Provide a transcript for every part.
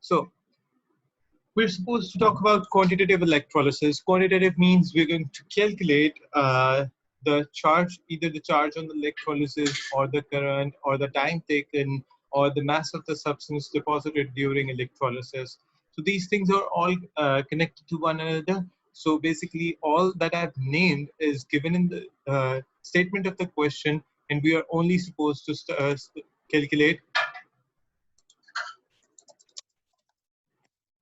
So we're supposed to talk about quantitative electrolysis. Quantitative means we're going to calculate the charge, either the charge on the electrolysis or the current or the time taken or the mass of the substance deposited during electrolysis. So these things are all connected to one another. So basically all that I've named is given in the statement of the question, and we are only supposed to calculate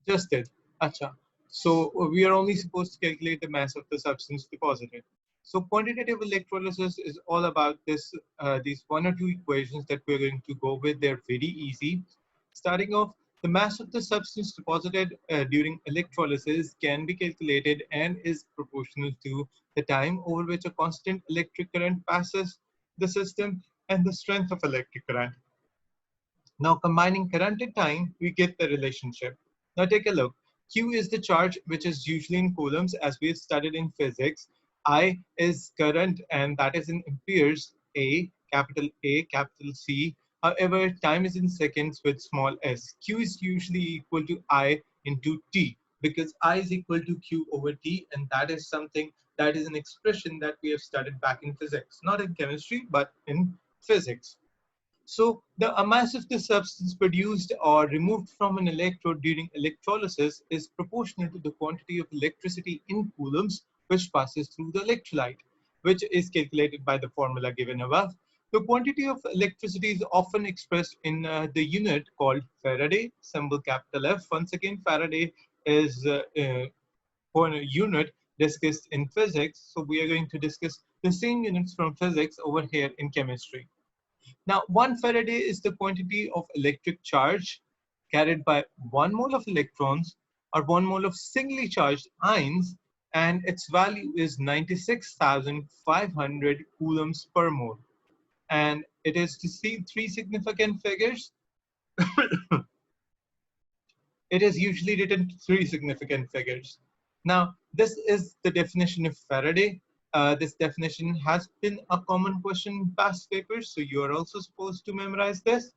just it. Acha. So we are only supposed to calculate the mass of the substance deposited. So quantitative electrolysis is all about this, these one or two equations that we're going to go with. They're very easy. Starting off, the mass of the substance deposited during electrolysis can be calculated and is proportional to the time over which a constant electric current passes the system and the strength of electric current. Now combining current and time, we get the relationship. Now take a look. Q is the charge, which is usually in coulombs, as we have studied in physics. I is current, and that is in amperes. A, capital C. However, time is in seconds with small s. Q is usually equal to I into T, because I is equal to Q over T, and that is something, that is an expression that we have studied back in physics, not in chemistry, but in physics. So the mass of the substance produced or removed from an electrode during electrolysis is proportional to the quantity of electricity in coulombs which passes through the electrolyte, which is calculated by the formula given above. The quantity of electricity is often expressed in the unit called Faraday, symbol capital F. Once again, Faraday is for a unit discussed in physics. So we are going to discuss the same units from physics over here in chemistry. Now, 1 Faraday is the quantity of electric charge carried by 1 mole of electrons or 1 mole of singly charged ions, and its value is 96,500 coulombs per mole. And it is to see 3 significant figures. It is usually written 3 significant figures. Now, this is the definition of Faraday. This definition has been a common question in past papers, so you are also supposed to memorize this.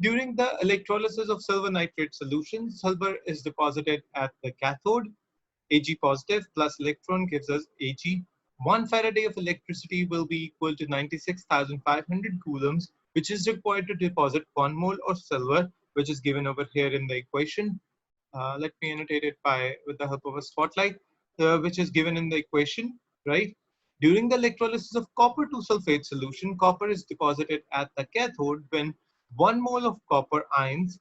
During the electrolysis of silver nitrate solution, silver is deposited at the cathode. Ag positive plus electron gives us Ag. 1 Faraday of electricity will be equal to 96,500 coulombs, which is required to deposit 1 mole of silver, which is given over here in the equation. Let me annotate it with the help of a spotlight, which is given in the equation, right? During the electrolysis of copper 2 sulfate solution, copper is deposited at the cathode when 1 mole of copper ions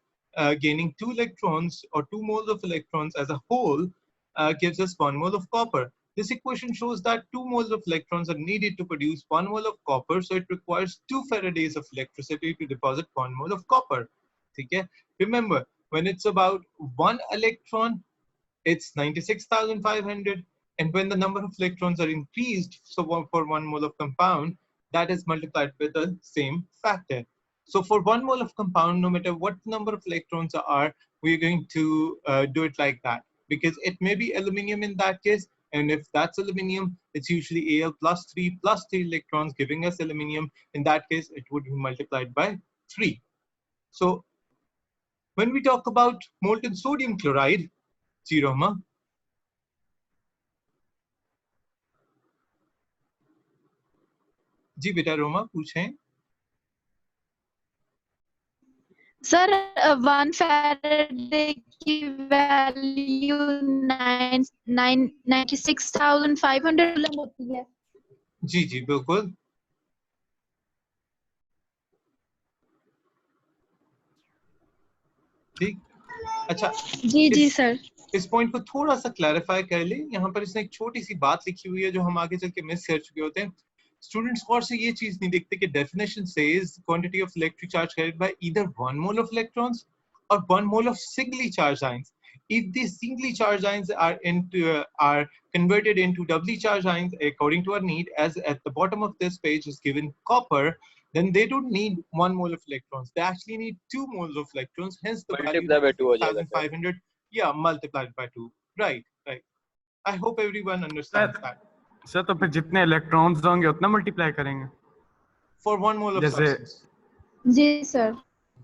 gaining 2 electrons or 2 moles of electrons as a whole gives us 1 mole of copper. This equation shows that 2 moles of electrons are needed to produce 1 mole of copper, so it requires 2 Faradays of electricity to deposit 1 mole of copper. Okay? Remember, when it's about 1 electron, it's 96,500. And when the number of electrons are increased, so for 1 mole of compound, that is multiplied with the same factor. So for 1 mole of compound, no matter what number of electrons are, we're going to do it like that. Because it may be aluminium in that case, and if that's aluminium, it's usually Al plus 3 electrons giving us aluminium. In that case, it would be multiplied by 3. So when we talk about molten sodium chloride, जी रोमा, जी बेटा रोमा पूछें. Sir 1 Faraday की value 96,500 coulomb होती है. जी जी बिल्कुल. ठीक. अच्छा, जी जी sir. इस point को थोड़ा सा क्लैरिफाई कर ले. यहाँ पर इसने एक छोटी सी बात लिखी हुई है जो हम आगे चल के मिस कर चुके होते हैं. स्टूडेंट्स गौर से ये चीज नहीं देखते कि definition says quantity of electric charge carried by either 1 mole of electrons or 1 mole of singly charged ions. If these singly charged ions are converted into doubly charged ions according to our need, as at the bottom of this page is given copper, then they don't need 1 mole of electrons. They actually need 2 moles of electrons. Hence the value is 1,500. Yeah, multiplied by 2. Right, right. I hope everyone understands that. Sir तो फिर जितने electrons होंगे उतना multiply करेंगे For 1 mole of substance. जी sir.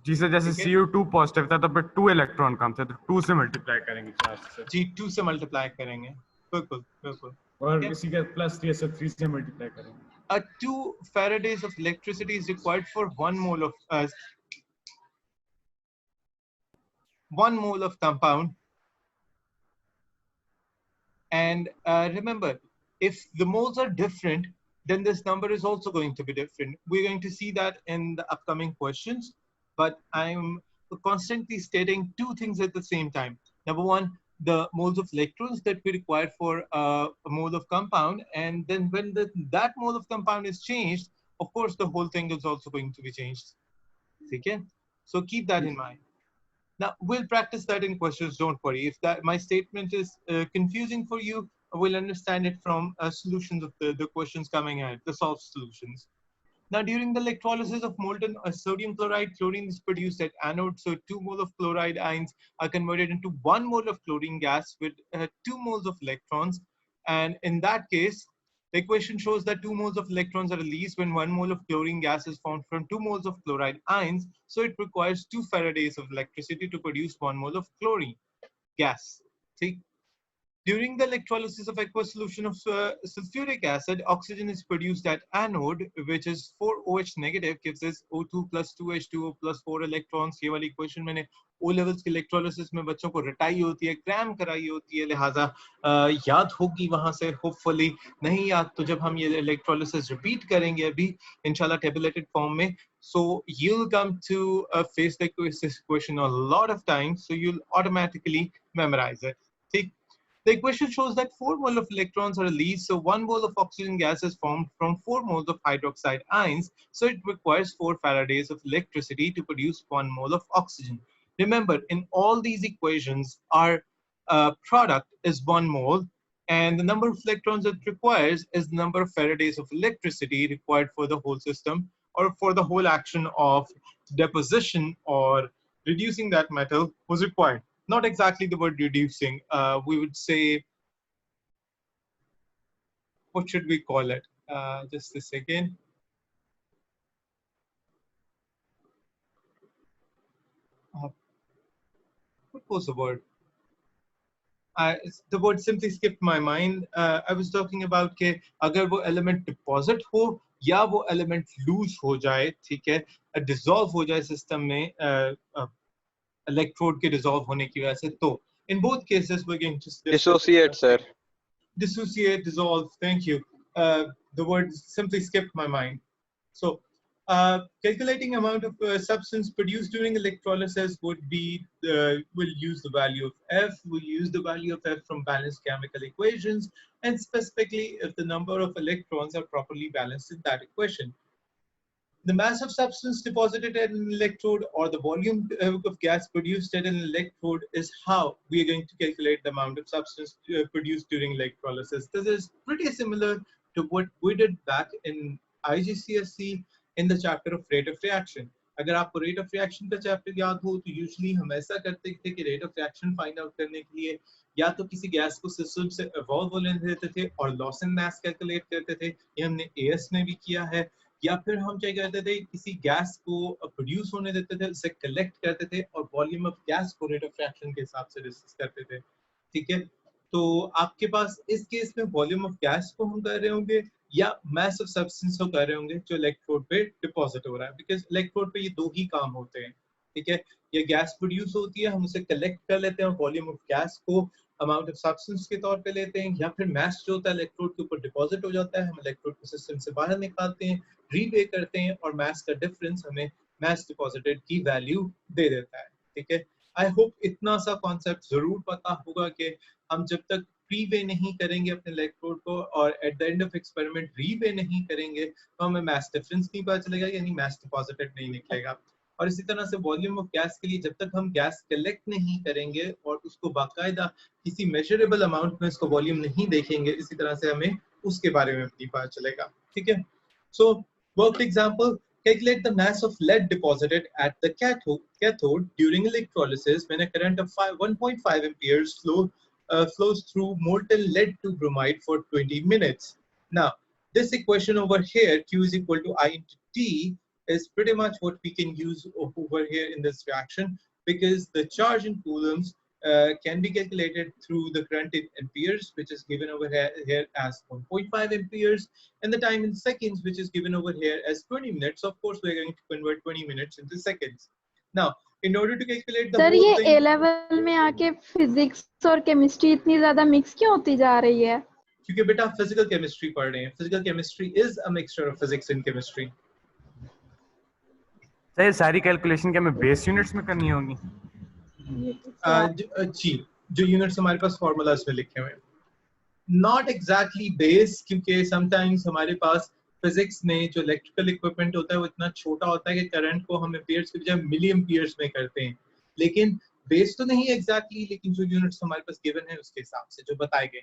जी sir, जैसे ठीक है? CO2 पॉजिटिव था तो फिर 2 इलेक्ट्रॉन कम थे, तो 2 से मल्टीप्लाई करेंगे चार्ज से, जी 2 से मल्टीप्लाई करेंगे, बिल्कुल बिल्कुल। और ठीक है? इसी के प्लस ये सब 3 से मल्टीप्लाई करेंगे। 2 Faradays of electricity is required for 1 mole of compound. And remember, if the moles are different, then this number is also going to be different. We're going to see that in the upcoming questions, but I'm constantly stating two things at the same time. Number one, the moles of electrons that we require for a mole of compound, and then when that mole of compound is changed, of course, the whole thing is also going to be changed. Okay? So keep that in mind. Now, we'll practice that in questions, don't worry. If that my statement is confusing for you, we'll understand it from solutions of the questions coming ahead, the solved solutions. Now, during the electrolysis of molten sodium chloride, chlorine is produced at anode. So 2 mole of chloride ions are converted into 1 mole of chlorine gas with 2 moles of electrons. And in that case, the equation shows that 2 moles of electrons are released when 1 mole of chlorine gas is formed from 2 moles of chloride ions. So it requires 2 Faradays of electricity to produce 1 mole of chlorine gas. See? During the electrolysis of aqueous solution of sulfuric acid, oxygen is produced at anode, which is 4OH negative, gives us O2 plus 2H2O plus 4 electrons. ये वाली equation मैंने O levels के electrolysis में बच्चों को रटाई होती है, cram कराई होती है, लिहाजा याद होगी वहां से hopefully. नहीं याद तो जब हम ये electrolysis repeat करेंगे अभी इंशाल्लाह tabulated form में, so you'll come to face this question a lot of times, so you'll automatically memorize it. ठीक? The equation shows that 4 mole of electrons are released, so 1 mole of oxygen gas is formed from 4 moles of hydroxide ions, so it requires 4 Faradays of electricity to produce 1 mole of oxygen. Remember, in all these equations, our product is 1 mole, and the number of electrons it requires is the number of Faradays of electricity required for the whole system, or for the whole action of deposition or reducing that metal was required. Not exactly the word reducing. We would say, what should we call it? Just a second. What was the word? The word simply skipped my mind. I was talking about कि अगर वो element deposit हो या वो element lose हो जाए, ठीक है, dissolve हो जाए system में electrode के dissolve होने की वजह से, तो in both cases we're going to dissociate, sir. Dissociate, dissolve. Thank you. The word simply skipped my mind. So, calculating amount of substance produced during electrolysis would be, we'll use the value of F, we'll use the value of F from balanced chemical equations, and specifically if the number of electrons are properly balanced in that equation. The mass of substance deposited at an electrode or the volume of gas produced at an electrode is how we are going to calculate the amount of substance produced during electrolysis. This is pretty similar to what we did back in IGCSE in the chapter of rate of reaction. अगर आपको rate of reaction का chapter याद हो तो usually हम ऐसा करते थे कि rate of reaction find out करने के लिए या तो किसी गैस को सिस्टम से evolve होने देते थे और loss in mass calculate करते थे, ये हमने AS में भी किया है, या फिर हम क्या करते थे किसी गैस को प्रोड्यूस होने देते थे, उसे कलेक्ट करते थे और वॉल्यूम ऑफ गैस को रेट ऑफ रिएक्शन के हिसाब से डिस्कस करते थे. ठीक है, तो आपके पास इस केस में वॉल्यूम ऑफ गैस को हम कर रहे होंगे या मास ऑफ सब्सटेंस को कर रहे होंगे जो इलेक्ट्रोड पे डिपॉजिट हो रहा है, बिकॉज इलेक्ट्रोड पे ये दो ही काम होते हैं. ठीक है, ये गैस प्रोड्यूस होती है, हम उसे कलेक्ट कर लेते हैं, वॉल्यूम ऑफ गैस को अमाउंट ऑफ सब्सटेंस के तौर पे लेते हैं, या फिर मास जो होता है इलेक्ट्रोड के ऊपर डिपॉजिट हो जाता है, हम इलेक्ट्रोड को सिस्टम से बाहर निकालते हैं, रीवे करते हैं और मास का डिफरेंस हमें मास डिपॉजिटेड की वैल्यू दे देता है. ठीक है, आई होप इतना सा कॉन्सेप्ट जरूर पता होगा कि हम जब तक प्रीवे नहीं करेंगे अपने इलेक्ट्रोड को और at the end of experiment reweigh नहीं करेंगे तो हमें मास डिफरेंस नहीं पता चलेगा, यानी मास डिपॉजिटेड नहीं निकलेगा. और इसी तरह से वॉल्यूम ऑफ गैस के लिए जब तक हम गैस कलेक्ट नहीं करेंगे और उसको बाकायदा किसी मेजरेबल अमाउंट में उसको वॉल्यूम नहीं देखेंगे, इसी तरह से हमें उसके बारे में नहीं पता चलेगा. ठीक है, सो worked example, calculate the mass of lead deposited at the cathode during electrolysis when a current of 1.5 amperes flows through molten lead to bromide for 20 minutes. Now, this equation over here, Q is equal to I into T, is pretty much what we can use over here in this reaction, because the charge in coulombs can be calculated through the current in amperes, which is given over here as 1.5 amperes, and the time in seconds, which is given over here as 20 minutes. Of course, we're going to convert 20 minutes into seconds. Now, in order to calculate the sir whole ये thing, ए level में आके physics और chemistry इतनी ज्यादा mix क्यों होती जा रही है? क्योंकि बेटा आप फिजिकल केमिस्ट्री पढ़ रहे हैं. Physical chemistry is a mixture of physics and chemistry. Sir ये सारी कैलकुलेशन क्या हमें बेस यूनिट्स में करनी होगी? जी, जो यूनिट्स हमारे पास फॉर्मूलाज में लिखे हुए हैं, नॉट एग्जैक्टली बेस, क्योंकि समटाइम्स हमारे पास फिजिक्स में जो इलेक्ट्रिकल इक्विपमेंट होता है वो इतना छोटा होता है कि करंट को हम एम्पियर्स के बजाय मिली एम्पियर्स में करते हैं. लेकिन बेस तो नहीं एग्जैक्टली, लेकिन जो यूनिट्स हमारे पास गिवन है उसके हिसाब से जो बताए गए.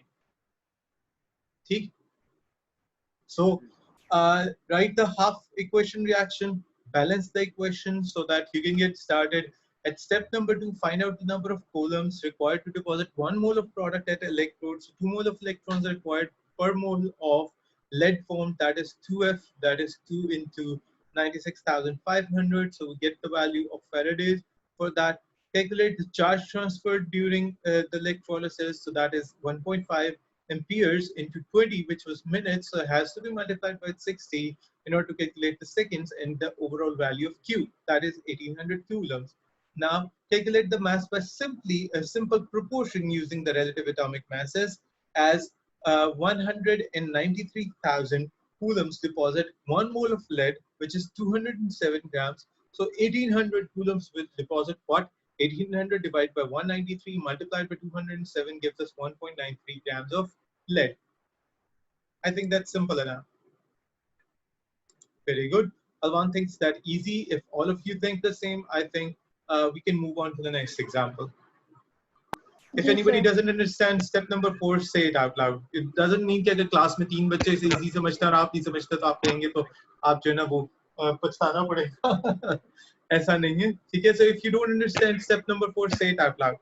ठीक. So write the half equation reaction, balance the equation so that you can get started. At step number 2, find out the number of coulombs required to deposit 1 mole of product at electrodes. 2 mole of electrons are required per mole of lead formed, that is 2F, that is 2 into 96,500. So we get the value of Faradays. For that, calculate the charge transferred during the electrolysis. So that is 1.5 amperes into 20, which was minutes, so it has to be multiplied by 60 in order to calculate the seconds and the overall value of Q, that is 1800 coulombs. Now calculate the mass by simply a simple proportion using the relative atomic masses, as 193,000 coulombs deposit 1 mole of lead, which is 207 grams. So 1800 coulombs will deposit what? 1800 divided by 193 multiplied by 207 gives us 1.93 grams of lead. I think that's simple enough. Very good. Alwan thinks that easy. If all of you think the same, I think we can move on to the next example. If anybody doesn't understand step number 4, say it out loud. It doesn't mean कि अगर class में 3 बच्चे इसे easy समझते हैं और आप नहीं समझते तो आप कहेंगे तो आप जो है ना वो पछताना पड़ेगा. ऐसा नहीं है, ठीक है? So if you don't understand step number 4, say it out loud.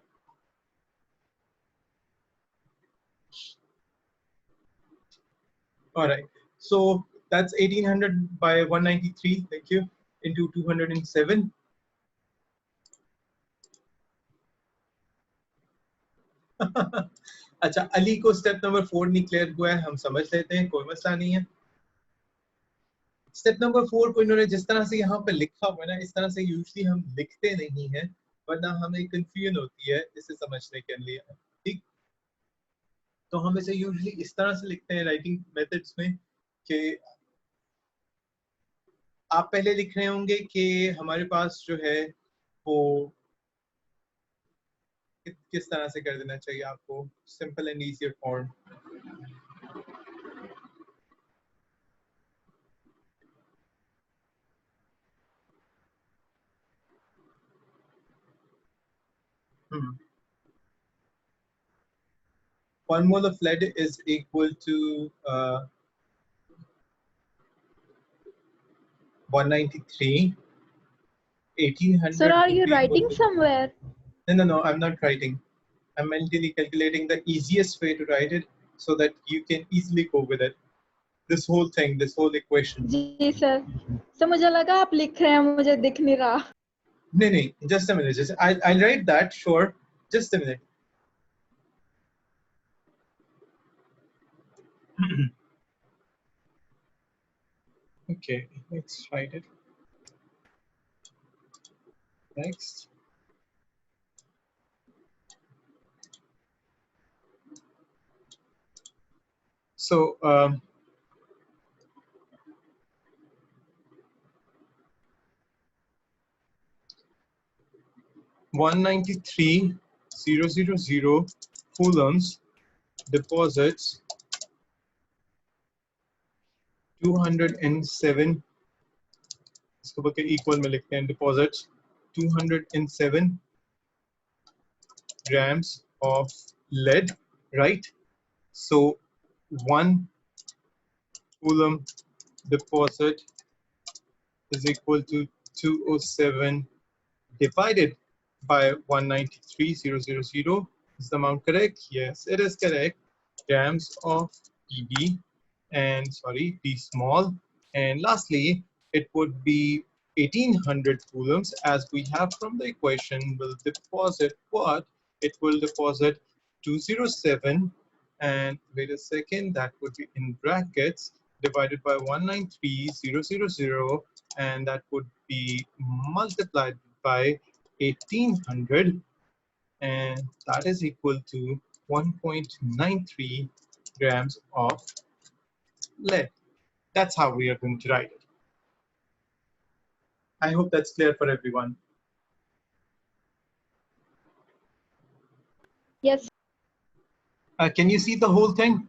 All right, so that's 1800 by 193, thank you, into 207. अच्छा, अली को स्टेप नंबर 4 नहीं क्लियर हुआ है, हम समझ लेते हैं, कोई मसला नहीं है. स्टेप नंबर 4 को इन्होंने जिस तरह से यहाँ पे लिखा हुआ है ना, इस तरह से यूजुअली हम लिखते नहीं हैं, वरना हमें कंफ्यूजन होती है इसे समझने के लिए. ठीक, तो हम इसे यूजुअली इस तरह से लिखते हैं राइटिंग मेथड्स में कि आप पहले लिख रहे होंगे कि हमारे पास जो है वो किस तरह से कर देना चाहिए आपको, simple and easier form. One mole of lead is equal to 193. 1800. Sir, are you writing somewhere? No, I'm not writing. I'm mentally calculating the easiest way to write it so that you can easily go with it. This whole thing, this whole equation. जी sir. Sir मुझे लगा आप लिख रहे हैं, मुझे दिख नहीं रहा. No, just a minute. I'll write that, sure. Just a minute. Okay, let's write it. Next. So 193,000 coulombs deposits 207, इसको बल्कि equal में लिखते हैं, deposits 207 grams of lead, right? So 1 coulomb deposit is equal to 207 divided by 193,000. Is the amount correct? Yes, it is correct. Grams of PB, and sorry, P small. And lastly, it would be 1800 coulombs, as we have from the equation, will deposit what? It will deposit 207, and wait a second, that would be in brackets, divided by 193,000, and that would be multiplied by 1800, and that is equal to 1.93 grams of lead. That's how we are going to write it. I hope that's clear for everyone. Yes. Can you see the whole thing?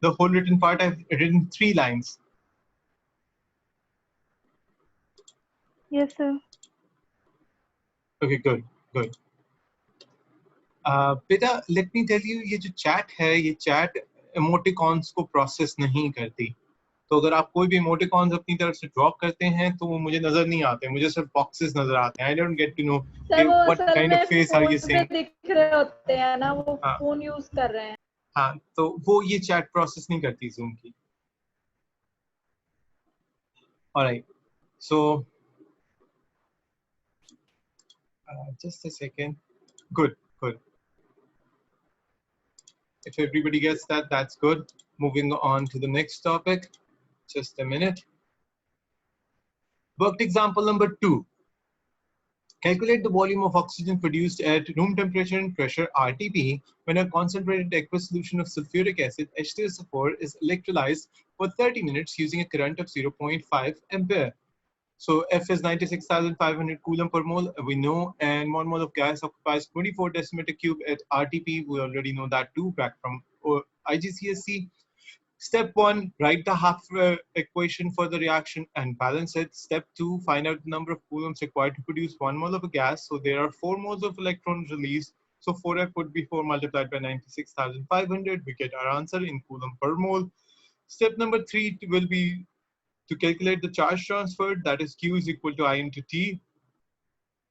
The whole written part, I've written 3 lines. Yes, sir. Okay, good, good. बेटा, let me tell you, ये जो chat है, ये chat emoticons को process नहीं करती. तो अगर आप कोई भी emoticons अपनी तरफ से drop करते हैं, तो वो मुझे नजर नहीं आते. मुझे सिर्फ boxes नजर आते हैं. I don't get to know what kind of face are you saying. दिख रहे होते हैं ना, वो हाँ. फोन यूज कर रहे हैं. हाँ, तो वो ये chat process नहीं करती Zoom की. Alright, so just a second. Good, good. If everybody gets that, that's good. Moving on to the next topic. Just a minute. Worked example number 2. Calculate the volume of oxygen produced at room temperature and pressure RTP when a concentrated aqueous solution of sulfuric acid H2SO4 is electrolyzed for 30 minutes using a current of 0.5 ampere. So F is 96,500 coulomb per mole, we know, and 1 mole of gas occupies 24 decimeter cube at RTP. We already know that too, back from IGCSE. Step 1, write the half equation for the reaction and balance it. Step 2, find out the number of coulombs required to produce 1 mole of a gas. So there are 4 moles of electrons released. So 4F would be 4 multiplied by 96,500. We get our answer in coulomb per mole. Step number 3 will be to calculate the charge transferred, that is Q is equal to I into T.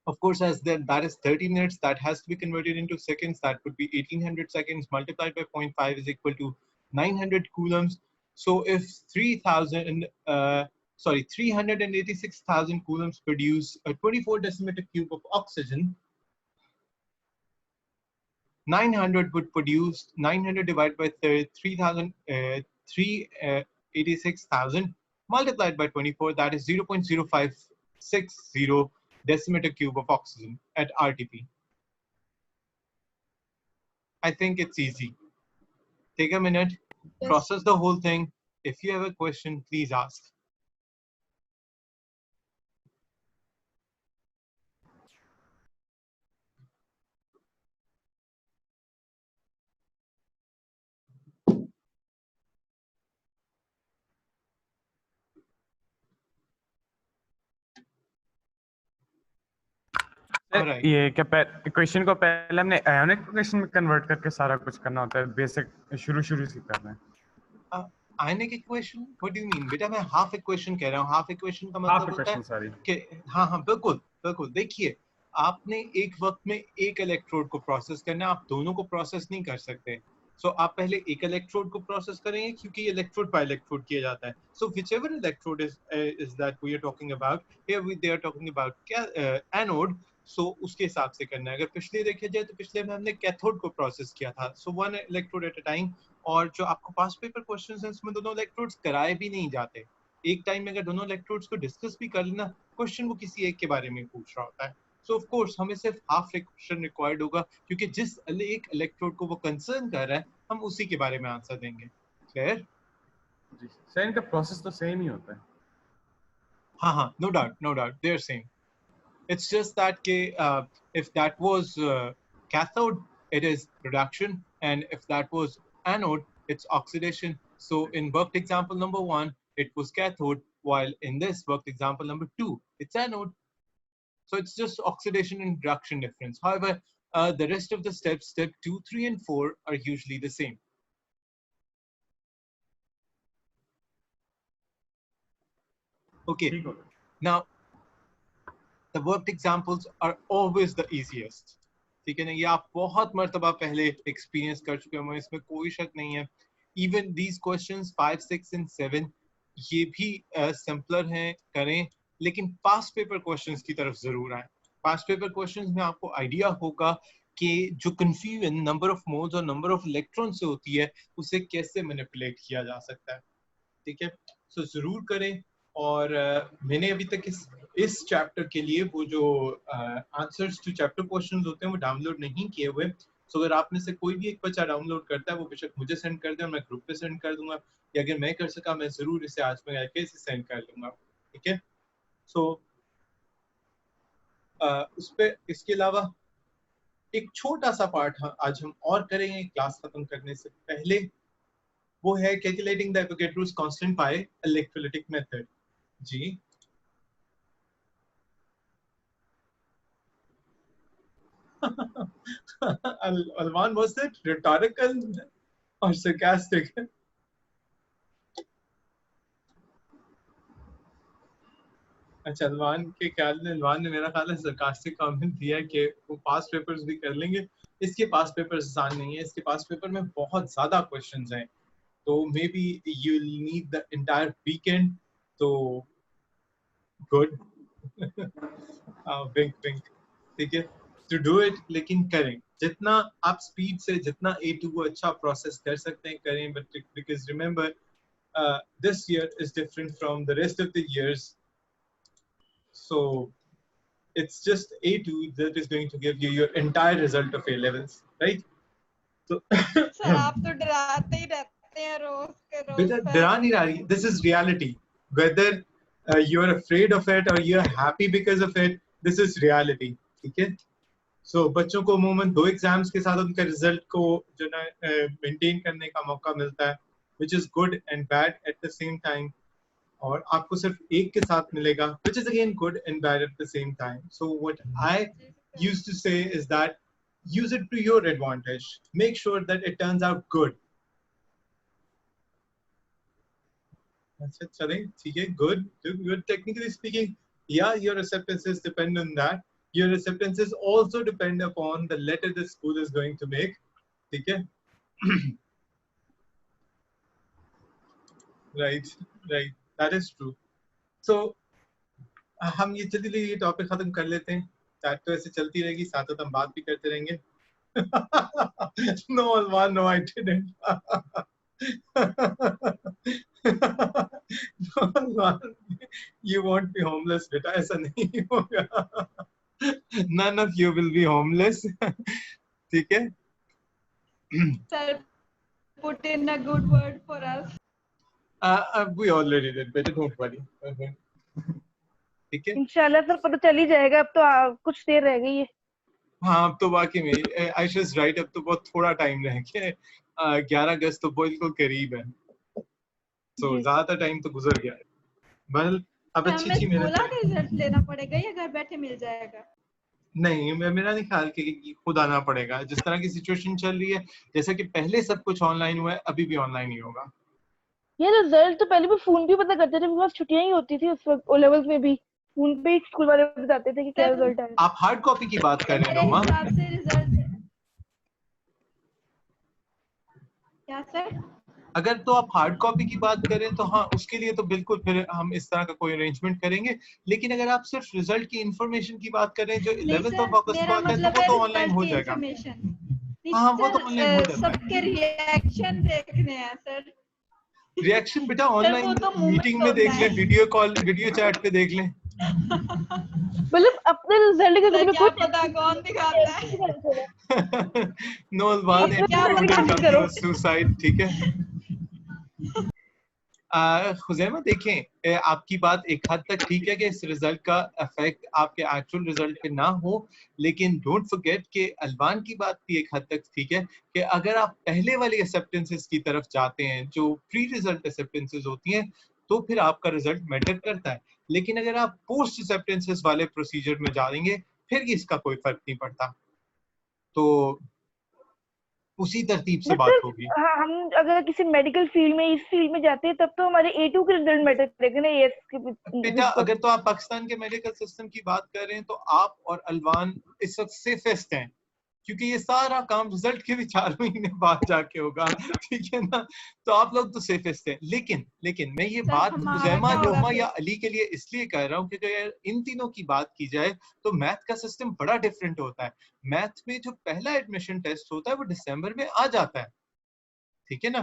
Of course, as that is 30 minutes, that has to be converted into seconds. That would be 1800 seconds multiplied by 0.5 is equal to 900 coulombs. So if 386,000 coulombs produce a 24 decimeter cube of oxygen, 900 would produce 900 divided by 386,000 multiplied by 24, that is 0.0560 decimeter cube of oxygen at RTP. I think it's easy. Take a minute, yes. Process the whole thing. If you have a question, please ask. Right. ये क्या equation को पहले हमने ionic equation में convert करके सारा कुछ करना होता है, बेसिक शुरू से करना है. Ionic equation, what do you mean? बेटा मैं हाफ इक्वेशन कह रहा हूँ. हाफ इक्वेशन का मतलब होता है कि हाँ हाँ बिल्कुल बिल्कुल. देखिए, आपने एक वक्त में एक इलेक्ट्रोड को प्रोसेस करना है, आप दोनों को प्रोसेस नहीं कर सकते. सो आप पहले एक इलेक्ट्रोड को प्रोसेस करेंगे, क्योंकि इलेक्ट्रोड बाय इलेक्ट्रोड किया जाता है. So whichever electrode is that we are talking about, here they are talking about anode. So उसके हिसाब से करना है. अगर पिछले देखा जाए तो पिछले में हमने कैथोड को प्रोसेस किया था. So one electrode at a time. और जो आपको पास पेपर क्वेश्चंस हैं, उसमें दोनों इलेक्ट्रोड्स कराए भी नहीं जाते. एक टाइम में अगर दोनों इलेक्ट्रोड्स को डिस्कस भी कर लेना, क्वेश्चन वो किसी एक के बारे में पूछ रहा होता है. सो ऑफ कोर्स हमें सिर्फ हाफ इक्वेशन रिक्वायर्ड होगा, क्योंकि जिस एक इलेक्ट्रोड को वो कंसर्न कर रहा है, हम उसी के बारे में आंसर देंगे. क्लियर? जी सर, इनका प्रोसेस तो सेम ही होता है. हाँ हाँ, no doubt they are same. It's just that if that was cathode, it is reduction, and if that was anode, it's oxidation. So in worked example number 1, it was cathode, while in this worked example number 2, it's anode. So it's just oxidation and reduction difference. However, the rest of the steps, step 2, 3, and 4, are usually the same. Okay. Now, the worked examples are always the easiest. ठीक है ना? ये आप बहुत मर्तबा पहले experience कर चुके हैं, इसमें कोई शक नहीं है. Even these questions 5, 6 and 7 ये भी सिंपलर हैं, करें. लेकिन पास्ट पेपर क्वेश्चंस की तरफ जरूर आए। पास्ट पेपर क्वेश्चंस में आपको आइडिया होगा कि जो कंफ्यूजन नंबर ऑफ मोल्स और नंबर ऑफ इलेक्ट्रॉन से होती है उसे कैसे मैनिपुलेट किया जा सकता है। ठीक है, सो जरूर करें। और मैंने अभी तक इस चैप्टर के लिए वो जो आंसर्स टू चैप्टर क्वेश्चंस होते हैं वो डाउनलोड नहीं किए हुए। सो अगर आप में से कोई भी एक बच्चा डाउनलोड करता है वो बेशक मुझे सेंड कर दे और मैं ग्रुप पे सेंड कर दूंगा, या अगर मैं कर सका मैं जरूर इसे आज में करके इसे सेंड कर दूंगा। ठीक है, सो उस पे इसके अलावा एक छोटा सा पार्ट आज हम और करेंगे क्लास खत्म करने से पहले, वो है calculating the Avogadro's constant by electrolytic method. जी Alwan, was it rhetorical or sarcastic? अच्छा, अलवान के ख्याल में अलवान ने मेरा ख्याल है सरकास्टिक कमेंट दिया कि वो पास पेपर्स भी कर लेंगे। इसके पास पेपर्स आसान नहीं है, इसके पास पेपर में बहुत ज्यादा क्वेश्चंस हैं, तो may be you need the entire weekend. तो गुड विंक विंक, ठीक है, टू डू इट। लेकिन करें जितना आप स्पीड से, जितना A2 को अच्छा प्रोसेस कर सकते हैं करें, but because remember this year is different from the rest of the years, so it's just A2 that is going to give you your entire result of A levels, right? So sir आप तो डराते ही रहते हैं रोज के रोज। बेटा डरा नहीं रही, this is reality, whether you're afraid of it or you're happy because of it, this is reality। ठीक है, so बच्चों को अमूमन 2 एग्जाम्स के साथ उनका रिजल्ट को जो ना मेंटेन करने का मौका मिलता है, which is good and bad at the same time, और आपको सिर्फ एक के साथ मिलेगा, which is again good and bad at the same time। So what I used to say is that use it to your advantage, make sure that it turns out good। अच्छा चलें, ठीक है, good, technically speaking, yeah, your acceptances depend on that, your acceptances also depend upon the letter the school is going to make। ठीक है right, that is true। so हम ये जल्दी ये टॉपिक खत्म कर लेते हैं, चैट तो ऐसे चलती रहेगी, साथ साथ हम बात भी करते रहेंगे। No Alwan, no I didn't। No Alwan, you won't be homeless बेटा, ऐसा नहीं होगा। None of you will be homeless। ठीक है, sir put in a good word for us। we already did बेटा, don't worry। ठीक है, इंशाल्लाह सर पता चल ही जाएगा, अब तो कुछ देर रह गई है। हाँ अब तो वाकई में आयशा इज राइट, अब तो बहुत थोड़ा टाइम रह गया है, 11 अगस्त तो बिल्कुल करीब है, तो ज्यादा टाइम तो गुजर गया है। बल अब अच्छी हमें मेहनत स्कूल आके रिजल्ट लेना पड़ेगा या घर बैठे मिल जाएगा? नहीं, मेरा नहीं ख्याल कि खुद आना पड़ेगा, जिस तरह की सिचुएशन चल रही है, जैसा कि पहले सब कुछ ऑनलाइन हुआ है, अभी भी ऑनलाइन ही होगा। ये रिजल्ट तो पहले भी फोन पे पता करते थे, मेरे पास छुट्टियां ही होती थी उस वक्त, ओ लेवल्स में भी फोन पे स्कूल वाले बताते थे कि क्या रिजल्ट आया। आप हार्ड कॉपी की बात कर रहे हैं मेरे नोमा? हिसाब से रिजल्ट क्या सर? अगर तो आप हार्ड कॉपी की बात करें तो हाँ, उसके लिए तो बिल्कुल फिर हम इस तरह का कोई अरेंजमेंट करेंगे, लेकिन अगर आप सिर्फ रिजल्ट की इंफॉर्मेशन की बात करें जो 11th ऑफ अगस्त को आता है, तो वो तो ऑनलाइन हो जाएगा। हाँ वो तो ऑनलाइन हो जाता है। सबके रिएक्शन देखने हैं सर। रिएक्शन बेटा वो ऑनलाइन तो मीटिंग में देख लें, वीडियो कॉल, वीडियो चैट पे देख लें। मतलब अपने रिजल्ट के सर लिए क्या पता कौन दिखाता है। नो अलवान, क्या पता सुसाइड। ठीक है, खुजैमा देखें, आपकी बात एक हद तक ठीक है कि इस रिजल्ट का इफेक्ट आपके एक्चुअल रिजल्ट पे ना हो, लेकिन डोंट फॉरगेट कि अलवान की बात भी एक हद तक ठीक है कि अगर आप पहले वाली एक्सेप्टेंसेस की तरफ जाते हैं जो प्री रिजल्ट एक्सेप्टेंसेस होती हैं, तो फिर आपका रिजल्ट मैटर करता है, लेकिन अगर आप पोस्ट एक्सेप्टेंसेस वाले प्रोसीजर में जाएंगे फिर इसका कोई फर्क नहीं पड़ता, तो उसी तरतीब से बात होगी। हाँ, हम अगर किसी मेडिकल फील्ड में, इस फील्ड में जाते हैं, तब तो हमारे A2 के रिजल्ट मैटर करेगा ना AS के। बेटा अगर तो आप पाकिस्तान के मेडिकल सिस्टम की बात कर रहे हैं तो आप और अलवान इस वक्त सेफेस्ट हैं, क्योंकि ये सारा काम रिजल्ट के भी 4 महीने बाद जाके होगा, ठीक है ना। तो आप लोग तो सेफेस्ट है। लेकिन मैं ये सर, बात हमारा उजैमा, क्या होगा लोमा फिर? या अली के लिए इसलिए कह रहा हूँ कि अगर इन तीनों की बात की जाए तो मैथ का सिस्टम बड़ा डिफरेंट होता है। मैथ में जो पहला एडमिशन टेस्ट होता है वो दिसंबर में आ जाता है, ठीक है ना।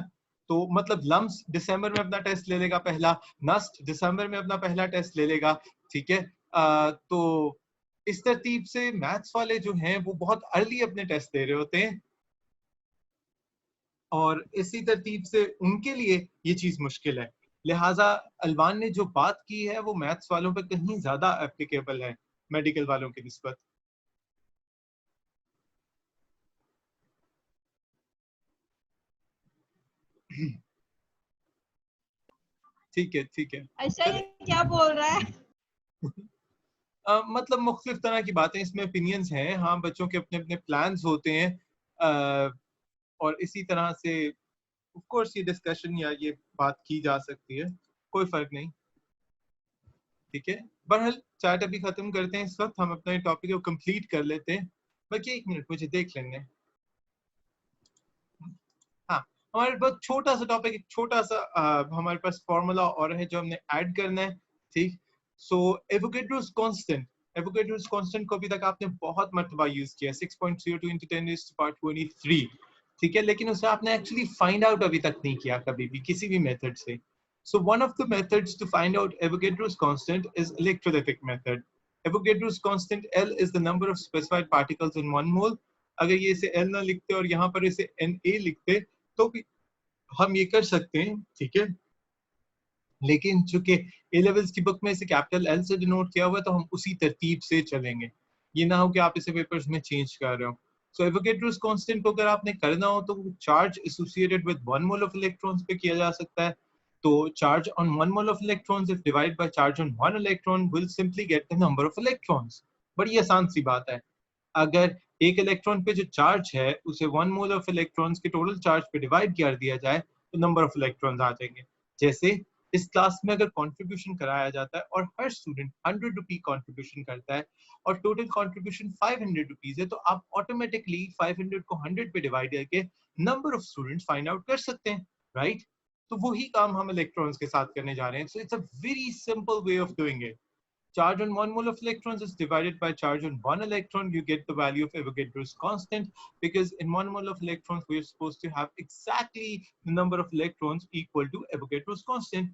तो मतलब लम्स दिसंबर में अपना टेस्ट ले लेगा पहला, नस्ट दिसंबर में अपना पहला टेस्ट ले लेगा, ठीक है। तो इस तरतीब से मैथ्स वाले जो हैं वो बहुत अर्ली अपने टेस्ट दे रहे होते हैं, और इसी तरतीब से उनके लिए ये चीज मुश्किल है। लिहाजा अलवान ने जो बात की है वो मैथ्स वालों पर कहीं ज्यादा एप्लीकेबल है मेडिकल वालों की निस्बत। ठीक है, ठीक है। अच्छा, ये क्या बोल रहा है? मतलब मुख्तलिफ तरह की बातें इसमें ओपिनियंस हैं। हाँ, बच्चों के अपने अपने प्लान्स होते हैं, और इसी तरह से ऑफ कोर्स ये डिस्कशन या ये बात की जा सकती है, कोई फर्क नहीं, ठीक है। बहरहाल चैट अभी खत्म करते हैं, इस वक्त हम अपना टॉपिक को कंप्लीट कर लेते हैं। बाकी 1 मिनट मुझे देख लेने। हाँ, हमारे पास छोटा सा टॉपिक, एक छोटा सा हमारे पास फॉर्मूला और है जो हमने ऐड करना है, ठीक। सो एवोगैड्रोस कांस्टेंट, एवोगैड्रोस कांस्टेंट को अभी तक आपने बहुत मर्तबा यूज किया, 6.02 × 10⁻23, ठीक है, लेकिन उसे आपने एक्चुअली फाइंड आउट अभी तक नहीं किया कभी भी किसी भी मेथड से। So one of the methods to find out Avogadro's constant is electrolytic method. Avogadro's constant L is the number of specified particles in 1 mole. अगर ये इसे L ना लिखते और यहाँ पर इसे Na लिखते तो भी हम ये कर सकते हैं, ठीक है। लेकिन चूंकि ए लेवल्स की बुक में इसे कैपिटल L से डिनोट किया हुआ है तो हम उसी तरतीब से चलेंगे, ये ना हो कि आप इसे पेपर्स में चेंज कर रहे हो। सो एवोगैड्रोस कांस्टेंट को अगर आपने करना हो तो charge associated with 1 mole of electrons पे किया जा सकता है। तो charge on 1 mole of electrons if divided by charge on 1 electron will simply get the number of electrons. बड़ी आसान सी बात है। अगर एक इलेक्ट्रॉन पे जो चार्ज है उसे 1 मोल ऑफ इलेक्ट्रॉन्स के टोटल चार्ज पे डिवाइड कर दिया जाए तो नंबर ऑफ इलेक्ट्रॉन्स आ जाएंगे। जैसे इस क्लास में अगर कंट्रीब्यूशन कराया जाता है और हर स्टूडेंट 100 रुपी कंट्रीब्यूशन करता है और टोटल कंट्रीब्यूशन 500 रुपीज है, तो आप ऑटोमेटिकली 500 को 100 पे डिवाइड करके number of students find out कर सकते हैं, राइट। तो वही काम हम इलेक्ट्रॉन्स के साथ करने जा रहे हैं। So it's a very simple way of doing it. Charge on 1 mole of electrons is divided by charge on 1 electron. You get the value of Avogadro's constant, because in 1 mole of electrons we are supposed to have exactly the number of electrons equal to Avogadro's constant.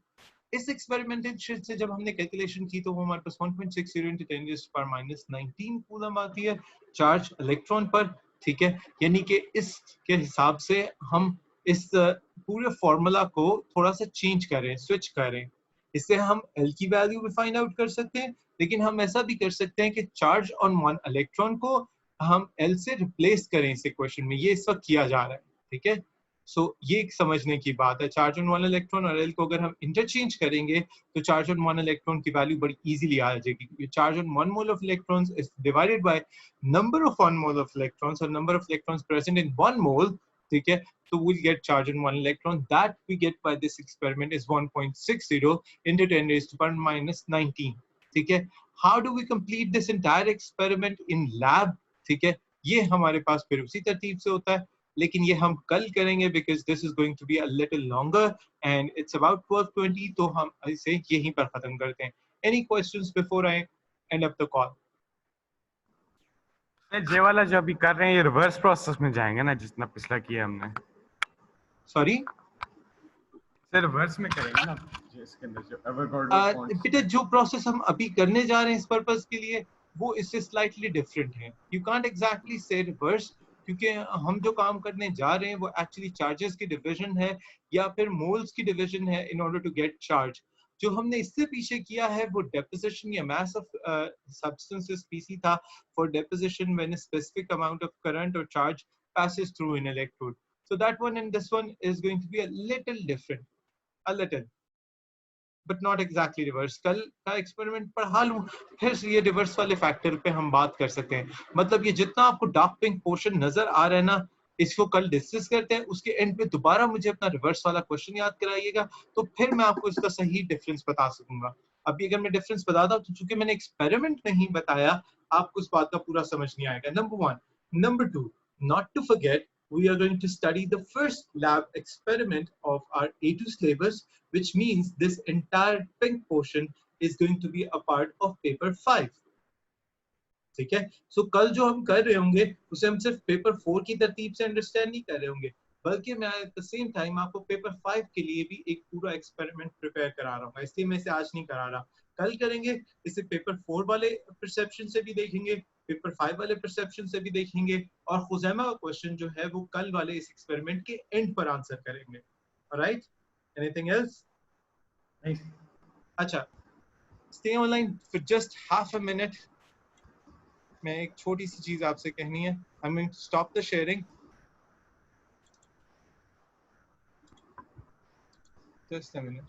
इस experimentation से जब हमने calculation की तो वो हमारे पास 1.60 × 10⁻⁻19 coulomb आती है चार्ज इलेक्ट्रॉन पर, ठीक है। यानी कि इसके हिसाब से हम इस पूरे फॉर्मूला को थोड़ा सा चेंज करें, स्विच करें। इससे हम L की वैल्यू भी फाइंड आउट कर सकते हैं, लेकिन हम ऐसा भी कर सकते हैं कि चार्ज ऑन 1 इलेक्ट्रॉन को हम L से रिप्लेस करें इस इक्वेशन में। ये इस वक्त किया जा रहा है, ठीक है। सो ये एक समझने की बात है। चार्ज ऑन 1 इलेक्ट्रॉन और L को अगर हम इंटरचेंज करेंगे तो चार्ज ऑन 1 इलेक्ट्रॉन की वैल्यू बड़ी इजीली आ जाएगी, क्योंकि charge on 1 mole of electrons is divided by number of 1 mole of electrons, और number of electrons present in 1 mole, ठीक है। So we'll get charge on 1 electron that we get by this experiment is 1.60 × 10⁻⁻19, ठीक है। How do we complete this entire experiment in lab, ठीक है। ये हमारे पास फिर उसी तरतीब से होता है, लेकिन ये हम कल करेंगे because this is going to be a little longer and it's about 12:20, तो हम इसे यहीं पर खत्म करते हैं। Any questions before I end up the call? ये वाला जो अभी कर रहे हैं ये रिवर्स प्रोसेस में जाएंगे ना, जितना पिछला किया हमने। Sorry? सर रिवर्स में करेंगे ना जो इसके अंदर जो एवोगाड्रो बेटा जो प्रोसेस हम अभी करने जा रहे हैं इस पर्पस के लिए वो इससे स्लाइटली डिफरेंट है। यू कांट एग्जैक्टली से रिवर्स, क्योंकि हम जो काम करने जा रहे हैं वो एक्चुअली चार्जेस की डिवीजन है या फिर मोल्स की डिवीजन है in order to get charge. जो हमने इससे पीछे किया है वो डेपोजिशन या मास ऑफ सब्सटेंसेस पीसी था for deposition when a specific amount of current और charge passes through an electrode. So that one and this one is going to be a little different, a little, but not exactly reverse. कल का experiment पढ़ा लूं फिर ये reverse वाले factor पे हम बात कर सकते हैं। मतलब ये जितना आपको डार्क पिंक पोर्शन नजर आ रहा है ना, इसको कल डिस्कस करते हैं, उसके एंड पे दोबारा मुझे अपना रिवर्स वाला क्वेश्चन याद कराइएगा, तो फिर मैं आपको इसका सही डिफरेंस बता सकूंगा। अभी अगर मैं डिफरेंस बताता हूं तो चूंकि मैंने एक्सपेरिमेंट नहीं बताया आपको इस बात का पूरा समझ नहीं आएगा। Number 1, Number 2, not to forget, we are going to study the first lab experiment of our A2 syllabus, which means this entire pink portion is going to be a part of paper 5. ठीक है? So कल जो हम कर रहे होंगे उसे हम सिर्फ पेपर 4 की तरतीब से अंडरस्टैंड नहीं कर रहे होंगे, बल्कि मैं एट द सेम टाइम आपको पेपर 5 के लिए भी एक पूरा एक्सपेरिमेंट प्रिपेयर करा रहा हूँ, इसलिए मैं इसे आज नहीं करा रहा, कल करेंगे। इसे पेपर 4 वाले परसेप्शन से भी देखेंगे, पेपर 5 वाले परसेप्शन से भी देखेंगे, और खुजैमा का क्वेश्चन जो है वो कल वाले इस एक्सपेरिमेंट के एंड पर आंसर करेंगे। Alright, anything else? अच्छा, stay online for just half a minute. मैं एक छोटी सी चीज आपसे कहनी है। I am stop the sharing, just a minute.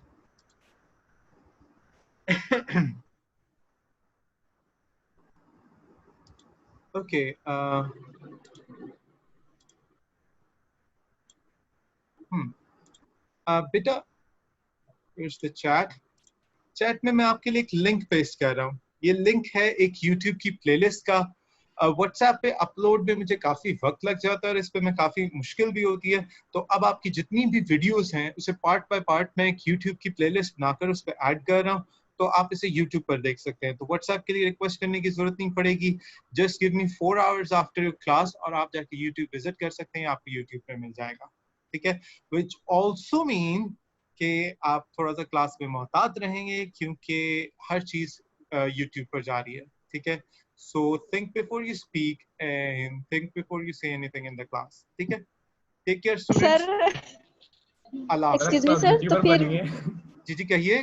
Okay, बेटा, here's the chat. चैट में मैं आपके लिए एक लिंक पेस्ट कर रहा हूँ। ये लिंक है एक YouTube की प्लेलिस्ट का। व्हाट्सएप पे अपलोड में मुझे काफी वक्त लग जाता है और इस पे मैं काफी मुश्किल भी होती है, तो अब आपकी जितनी भी वीडियोस हैं उसे पार्ट बाय पार्ट मैं एक YouTube की प्लेलिस्ट बनाकर उस पर ऐड कर रहा हूँ, तो आप इसे YouTube पर देख सकते हैं। तो व्हाट्सएप के लिए रिक्वेस्ट करने की जरूरत नहीं पड़ेगी, just give me 4 hours after your class और आप जाके YouTube विजिट कर सकते हैं, आपको YouTube पे मिल जाएगा। ठीक है, विच ऑल्सो मीन कि आप थोड़ा सा क्लास में मोहतात रहेंगे क्योंकि हर चीज YouTube पर जा रही है। ठीक है, so think before you speak and think before you say anything in the class. ठीक है, take care students. सर अल्लाह हाफ़िज़। एक्सक्यूज मी सर, तो फिर जी जी कहिए,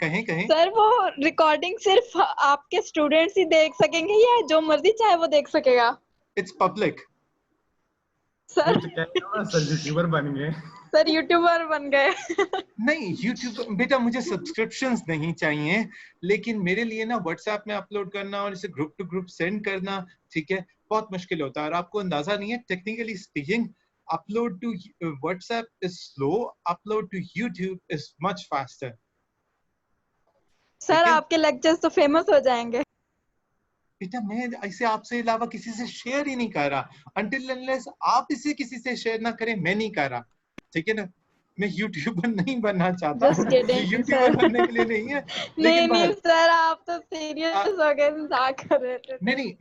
कहें कहें। सर वो रिकॉर्डिंग सिर्फ आपके स्टूडेंट्स ही देख सकेंगे या जो मर्जी चाहे वो देख सकेगा? It's public. Sir sir YouTuber बन गए। सर यूट्यूबर बन गए। नहीं, YouTube बेटा मुझे सब्सक्रिप्शंस नहीं चाहिए, लेकिन मेरे लिए ना व्हाट्सएप में अपलोड करना और इसे ग्रुप टू ग्रुप सेंड करना, ठीक है, बहुत मुश्किल होता है और आपको अंदाजा नहीं है। Technically speaking, upload to WhatsApp is slow, upload to YouTube is much faster. Sir ठीक है आपके लेक्चर्स तो फेमस हो जाएंगे। बेटा, मैं इसे आपसे अलावा किसी से शेयर ही नहीं कर रहा, until unless आप इसे किसी से शेयर ना करें मैं नहीं कर रहा। ठीक है ना, मैं यूट्यूबर नहीं बनना चाहता, जस्ट ये किडिंग यूट्यूबर सर। बनने के लिए नहीं है। नहीं लेकिन नहीं बहर सर, आप तो सीरियस हो गए, मजाक कर रहे थे। नहीं,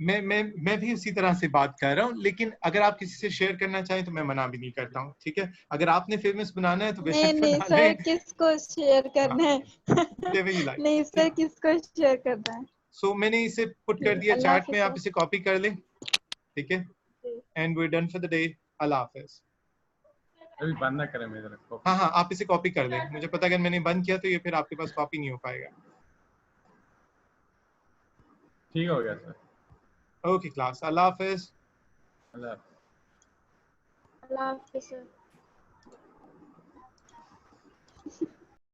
मैं भी उसी तरह से बात कर रहा हूँ, लेकिन अगर आप किसी से शेयर करना चाहें तो मैं मना भी नहीं करता हूँ। ठीक है, अगर आपने फेमस बनाना है तो नहीं बेशक नहीं बना सर, लें। किसको शेयर करना है? Whatever you like. नहीं सर, किसको शेयर करना है? सो मैंने इसे पुट कर दिया अल्लाह चैट में, हाफिज़ आप इसे कॉपी कर लें। ठीक है, and we are done for the day. अल्लाह हाफिज़। अभी बंद ना करें मेरे को। हाँ हाँ, आप इसे कॉपी कर लें, मुझे पता है अगर मैंने बंद किया तो ये फिर आपके पास कॉपी नहीं हो पाएगा। ठीक हो गया सर। ओके क्लास, अल्लाह हाफिज़। अल्लाह। अल्लाह हाफिज़ सर।